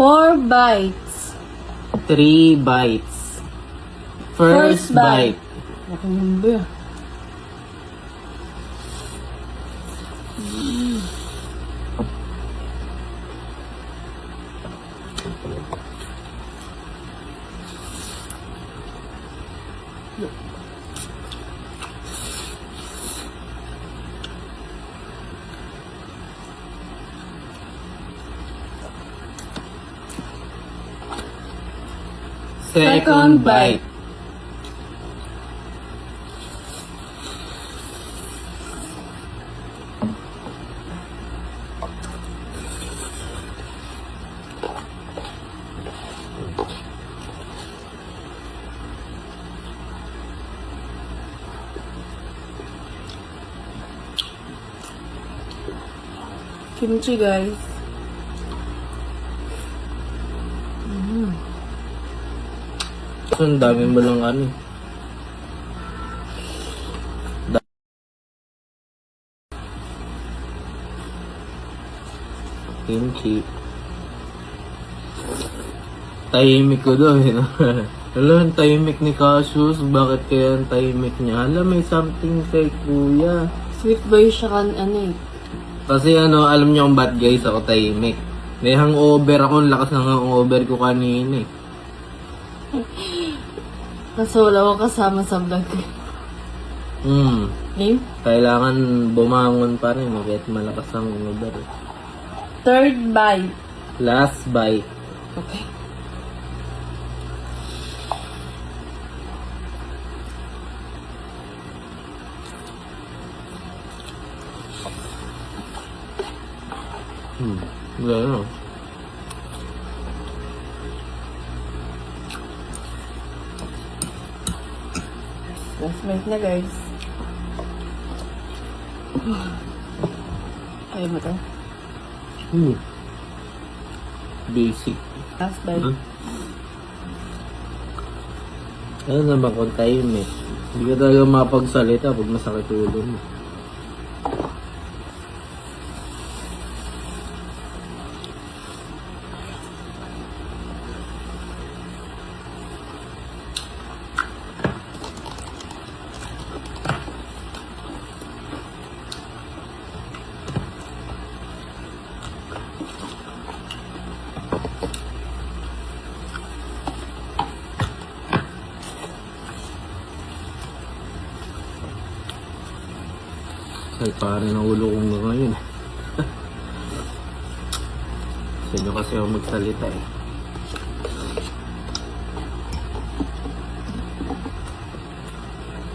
4 bites. 3 bites. First bite. Nakumba. Second bite. Kimchi, guys. So, ang dami mo lang ano. Kimchi. Tahimik ko doon, eh, no? Alam, ang tahimik ni Cassius. Bakit kaya ang tahimik niya? Alam, may something kay kuya. Sweet boy siya kan, ano eh. Kasi ano, alam niyo kung ba't guys ako tahimik. May hangover ako, ang lakas ng hangover ko kanina eh. Kaso wala akong kasama sa vlog. Game? Kailangan bumangon pa rin kahit malakas ang hangover eh. Third bite. Last bite. Okay. Gano'n. Last bite na, guys. Ayaw mo to? Basic. Last bite. Ano naman kung tahimik? Hindi ka talaga mapagsalita pag masakit ulo mo. Ay, pare ng ulo kong ngayon. Sino kasi ako magsalita eh.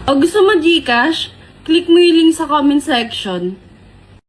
O gusto mo Gcash? Click mo yung link sa comment section.